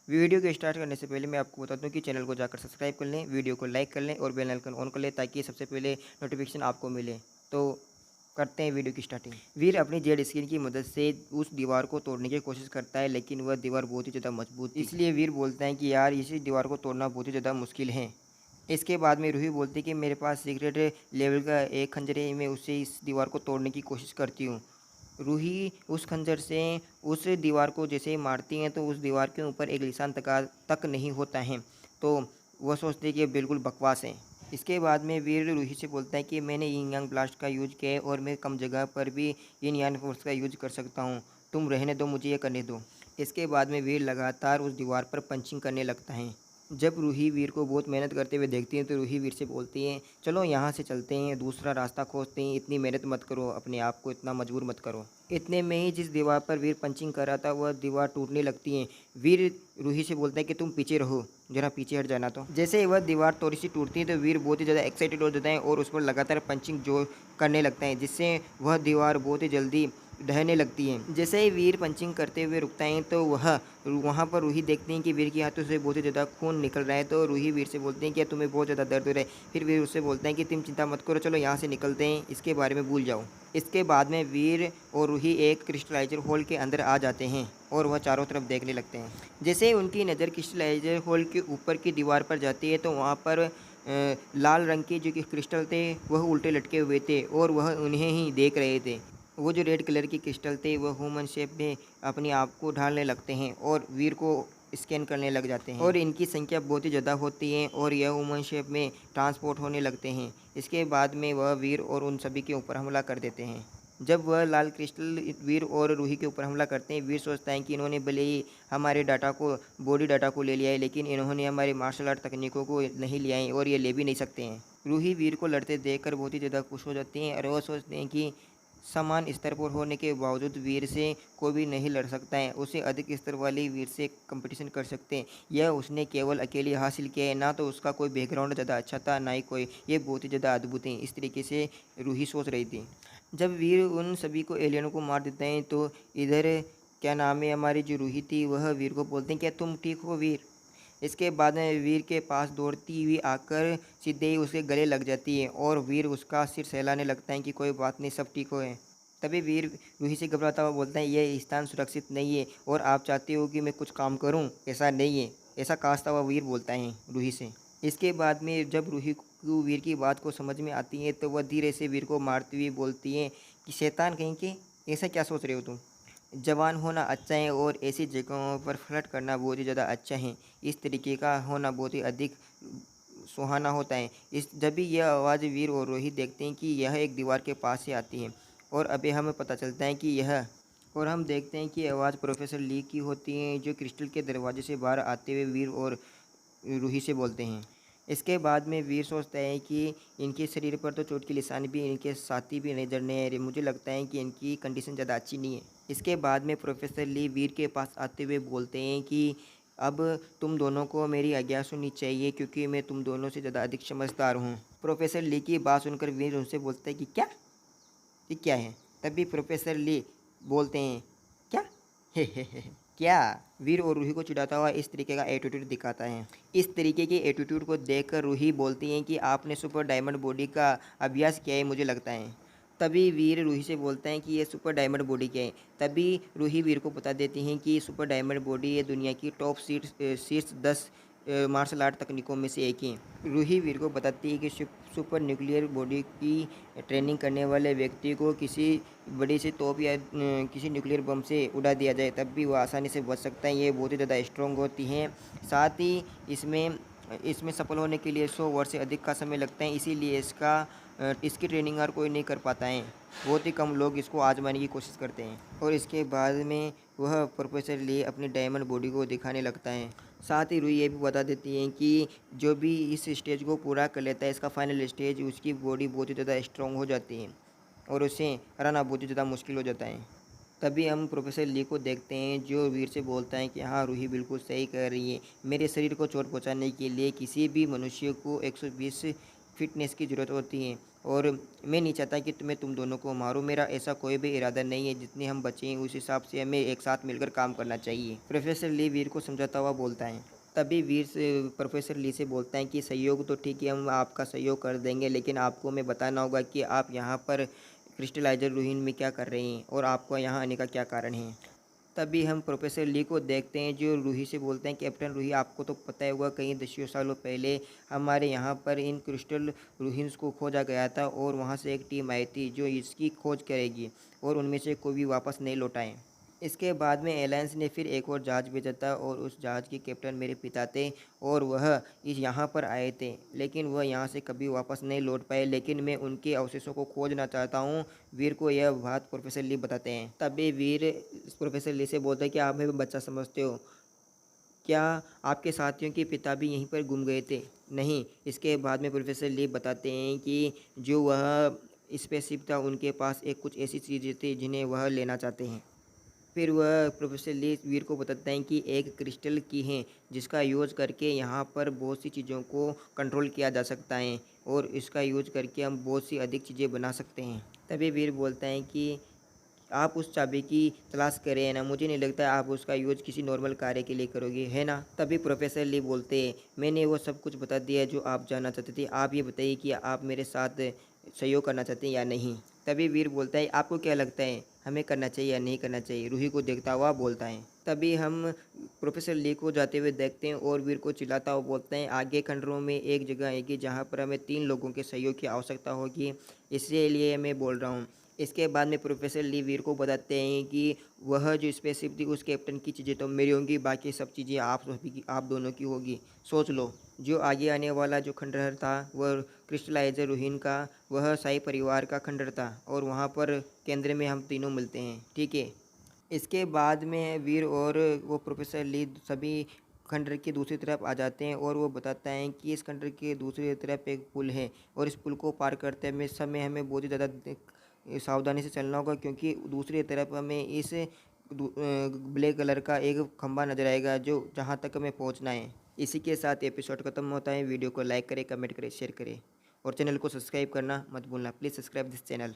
Video को start करने से पहले मैं आपको बता दूं कि चैनल को जाकर सब्सक्राइब कर लें, वीडियो को लाइक कर लें और बेल आइकन ऑन कर लें ताकि सबसे पहले नोटिफिकेशन आपको मिले। तो करते हैं वीडियो की स्टार्टिंग। वीर अपनी जेड स्किन की मदद से उस दीवार को तोड़ने की कोशिश करता है, लेकिन वह दीवार बहुत ही ज़्यादा मजबूत थी। इसलिए वीर बोलता है कि यार इसी दीवार को तोड़ना बहुत ही ज़्यादा मुश्किल है। इसके बाद में रूही बोलती है कि मेरे पास सीक्रेट लेवल का एक खंजर है, मैं उससे इस दीवार को तोड़ने की कोशिश करती हूँ। रूही उस खंजर से उस दीवार को जैसे ही मारती हैं तो उस दीवार के ऊपर एक निशान तक नहीं होता है। तो वह सोचती है कि ये बिल्कुल बकवास है। इसके बाद में वीर रूही से बोलता है कि मैंने यिन यांग ब्लास्ट का यूज किया है और मैं कम जगह पर भी यिन यांग फोर्स का यूज कर सकता हूँ। तुम रहने दो, मुझे ये करने दो। इसके बाद में वीर लगातार उस दीवार पर पंचिंग करने लगता है। जब रूही वीर को बहुत मेहनत करते हुए देखती है तो रूही वीर से बोलती है, चलो यहाँ से चलते हैं, दूसरा रास्ता खोजते हैं, इतनी मेहनत मत करो, अपने आप को इतना मजबूर मत करो। इतने में ही जिस दीवार पर वीर पंचिंग कर रहा था वह दीवार टूटने लगती है। वीर रूही से बोलता है कि तुम पीछे रहो, जरा पीछे हट जाना। तो जैसे ही वह दीवार थोड़ी सी टूटती है तो वीर बहुत ही ज़्यादा एक्साइटेड हो जाता है और उस पर लगातार पंचिंग जो करने लगता है, जिससे वह दीवार बहुत ही जल्दी ढहने लगती है। जैसे ही वीर पंचिंग करते हुए रुकता है तो वह वहाँ पर रूही देखती हैं कि वीर के हाथों से बहुत ही ज़्यादा खून निकल रहा है। तो रूही वीर से बोलते हैं कि तुम्हें बहुत ज़्यादा दर्द हो रहा है। फिर वीर उससे बोलते हैं कि तुम चिंता मत करो, चलो यहाँ से निकलते हैं, इसके बारे में भूल जाओ। इसके बाद में वीर और रूही एक क्रिस्टलाइजर हॉल के अंदर आ जाते हैं और वह चारों तरफ देखने लगते हैं। जैसे ही उनकी नज़र क्रिस्टलाइजर हॉल के ऊपर की दीवार पर जाती है तो वहाँ पर लाल रंग के जो कि क्रिस्टल थे वह उल्टे लटके हुए थे और वह उन्हें ही देख रहे थे। वो जो रेड कलर की क्रिस्टल थे वह ह्यूमन शेप में अपने आप को ढालने लगते हैं और वीर को स्कैन करने लग जाते हैं और इनकी संख्या बहुत ही ज़्यादा होती है और यह ह्यूमन शेप में ट्रांसपोर्ट होने लगते हैं। इसके बाद में वह वीर और उन सभी के ऊपर हमला कर देते हैं। जब वह लाल क्रिस्टल वीर और रूही के ऊपर हमला करते हैं, वीर सोचता है कि इन्होंने भले ही हमारे डाटा को बॉडी डाटा को ले लिया है, लेकिन इन्होंने हमारे मार्शल आर्ट तकनीकों को नहीं लिया है और ये ले भी नहीं सकते हैं। रूही वीर को लड़ते देखकर बहुत ही ज़्यादा खुश हो जाती हैं और वह सोचते हैं कि समान स्तर पर होने के बावजूद वीर से कोई भी नहीं लड़ सकता है, उसे अधिक स्तर वाले वीर से कंपटीशन कर सकते हैं। यह उसने केवल अकेले हासिल किया है, ना तो उसका कोई बैकग्राउंड ज़्यादा अच्छा था ना ही कोई, ये बहुत ही ज़्यादा अद्भुत है। इस तरीके से रूही सोच रही थी। जब वीर उन सभी को एलियनों को मार देते हैं तो इधर क्या नाम है, हमारी जो रूही थी वह वीर को बोलते हैं, क्या तुम ठीक हो वीर? इसके बाद में वीर के पास दौड़ती हुई आकर सीधे ही उसके गले लग जाती है और वीर उसका सिर सहलाने लगता है कि कोई बात नहीं, सब ठीक हो है। तभी वीर रूही से घबराता हुआ बोलता है, यह स्थान सुरक्षित नहीं है और आप चाहते हो कि मैं कुछ काम करूं, ऐसा नहीं है, ऐसा कांसता हुआ वीर बोलता है रूही से। इसके बाद में जब रूही को वीर की बात को समझ में आती है तो वह धीरे से वीर को मारती हुई बोलती है कि शैतान कहीं के, ऐसा क्या सोच रहे हो तुम? जवान होना अच्छा है और ऐसी जगहों पर फ्लर्ट करना बहुत ही ज़्यादा अच्छा है। इस तरीके का होना बहुत ही अधिक सुहाना होता है। इस जब भी यह आवाज़ वीर और रोहित देखते हैं कि यह एक दीवार के पास से आती है और अभी हमें पता चलता है कि यह, और हम देखते हैं कि आवाज़ प्रोफेसर ली की होती है जो क्रिस्टल के दरवाजे से बाहर आते हुए वीर और रूही से बोलते हैं। इसके बाद में वीर सोचता है कि इनके शरीर पर तो चोट के निशान भी, इनके साथी भी नज़र नहीं आ रहे, मुझे लगता है कि इनकी कंडीशन ज़्यादा अच्छी नहीं है। इसके बाद में प्रोफेसर ली वीर के पास आते हुए बोलते हैं कि अब तुम दोनों को मेरी आज्ञा सुननी चाहिए क्योंकि मैं तुम दोनों से ज़्यादा अधिक समझदार हूँ। प्रोफेसर ली की बात सुनकर वीर उनसे बोलता है कि क्या, ये क्या है? तभी प्रोफेसर ली बोलते हैं, क्या? हे क्या? वीर और रूही को चिढ़ाता हुआ इस तरीके का एटीट्यूड दिखाता है। इस तरीके के एटीट्यूड को देखकर रूही बोलती हैं कि आपने सुपर डायमंड बॉडी का अभ्यास किया है मुझे लगता है। तभी वीर रूही से बोलता है कि ये सुपर डायमंड बॉडी क्या है। तभी रूही वीर को बता देती हैं कि सुपर डायमंड बॉडी ये दुनिया की टॉप शीर्ष 10 मार्शल आर्ट तकनीकों में से एक ही है। रूही वीर को बताती है कि सुपर न्यूक्लियर बॉडी की ट्रेनिंग करने वाले व्यक्ति को किसी बड़ी सी तोप या किसी न्यूक्लियर बम से उड़ा दिया जाए तब भी वो आसानी से बच सकता है। ये बहुत ही ज़्यादा स्ट्रॉन्ग होती हैं। साथ ही इसमें इसमें सफल होने के लिए 100 वर्ष से अधिक का समय लगता है, इसीलिए इसकी ट्रेनिंग हर कोई नहीं कर पाता है। बहुत ही कम लोग इसको आजमाने की कोशिश करते हैं। और इसके बाद में वह प्रोफेसर ली अपनी डायमंड बॉडी को दिखाने लगता है। साथ ही रूही ये भी बता देती हैं कि जो भी इस स्टेज को पूरा कर लेता है, इसका फाइनल स्टेज, उसकी बॉडी बहुत ही ज़्यादा स्ट्रॉन्ग हो जाती है और उसे हराना बहुत ही ज़्यादा मुश्किल हो जाता है। तभी हम प्रोफेसर ली को देखते हैं जो वीर से बोलता है कि हाँ रूही बिल्कुल सही कह रही है, मेरे शरीर को चोट पहुंचाने के लिए किसी भी मनुष्य को 120 फिटनेस की ज़रूरत होती है और मैं नहीं चाहता कि तुम्हें तुम दोनों को मारूं। मेरा ऐसा कोई भी इरादा नहीं है। जितने हम बचे हैं उस हिसाब से हमें एक साथ मिलकर काम करना चाहिए। प्रोफेसर ली वीर को समझाता हुआ बोलता है। तभी वीर से प्रोफेसर ली से बोलता है कि सहयोग तो ठीक है, हम आपका सहयोग कर देंगे, लेकिन आपको हमें बताना होगा कि आप यहाँ पर क्रिस्टलाइजर रूहीन में क्या कर रहे हैं और आपको यहाँ आने का क्या कारण है। तभी हम प्रोफेसर ली को देखते हैं जो रूही से बोलते हैं, कैप्टन रूही, आपको तो पता ही होगा कई दसियों सालों पहले हमारे यहाँ पर इन क्रिस्टल रूहिन्स को खोजा गया था और वहाँ से एक टीम आई थी जो इसकी खोज करेगी और उनमें से कोई भी वापस नहीं लौटाए। इसके बाद में एलायंस ने फिर एक और जहाज़ भेजा था और उस जहाज़ के कैप्टन मेरे पिता थे और वह इस यहाँ पर आए थे, लेकिन वह यहाँ से कभी वापस नहीं लौट पाए। लेकिन मैं उनके अवशेषों को खोजना चाहता हूँ। वीर को यह बात प्रोफेसर ली बताते हैं। तभी वीर प्रोफेसर ली से बोलता है कि आप हमें बच्चा समझते हो क्या? आपके साथियों के पिता भी यहीं पर गुम गए थे? नहीं। इसके बाद में प्रोफेसर ली बताते हैं कि जो वह स्पेसशिप था उनके पास एक कुछ ऐसी चीज़ें थी जिन्हें वह लेना चाहते हैं। फिर वह प्रोफेसर ली वीर को बताता है कि एक क्रिस्टल की है जिसका यूज़ करके यहाँ पर बहुत सी चीज़ों को कंट्रोल किया जा सकता है और इसका यूज़ करके हम बहुत सी अधिक चीज़ें बना सकते हैं। तभी वीर बोलता है कि आप उस चाबी की तलाश करें ना, मुझे नहीं लगता आप उसका यूज़ किसी नॉर्मल कार्य के लिए करोगे, है ना? तभी प्रोफेसर ली बोलते हैं, मैंने वो सब कुछ बता दिया जो आप जानना चाहते थे। आप ये बताइए कि आप मेरे साथ सहयोग करना चाहते हैं या नहीं। तभी वीर बोलता है, आपको क्या लगता है हमें करना चाहिए या नहीं करना चाहिए? रूही को देखता हुआ बोलता है। तभी हम प्रोफेसर ली को जाते हुए देखते हैं और वीर को चिल्लाता हुआ बोलते हैं, आगे खंडरों में एक जगह आएगी जहाँ पर हमें 3 लोगों के सहयोग की आवश्यकता होगी, इसलिए मैं बोल रहा हूँ। इसके बाद में प्रोफेसर ली वीर को बताते हैं कि वह जो स्पेसशिप थी उस कैप्टन की चीज़ें तो मेरी होंगी, बाकी सब चीज़ें आप सभी की, आप दोनों की होगी। सोच लो, जो आगे आने वाला जो खंडहर था वह क्रिस्टलाइजर रूहीन का, वह शाही परिवार का खंडहर था और वहाँ पर केंद्र में हम तीनों मिलते हैं, ठीक है? इसके बाद में वीर और वो प्रोफेसर ली सभी खंडहर की दूसरी तरफ आ जाते हैं और वो बताता है कि इस खंडहर के दूसरी तरफ एक पुल है और इस पुल को पार करते समय हमें बहुत ही ज़्यादा सावधानी से चलना होगा, क्योंकि दूसरी तरफ हमें इस ब्लैक कलर का एक खंभा नजर आएगा जो जहाँ तक हमें पहुँचना है। इसी के साथ एपिसोड खत्म होता है। वीडियो को लाइक करें, कमेंट करें, शेयर करें और चैनल को सब्सक्राइब करना मत भूलना। Please subscribe this channel.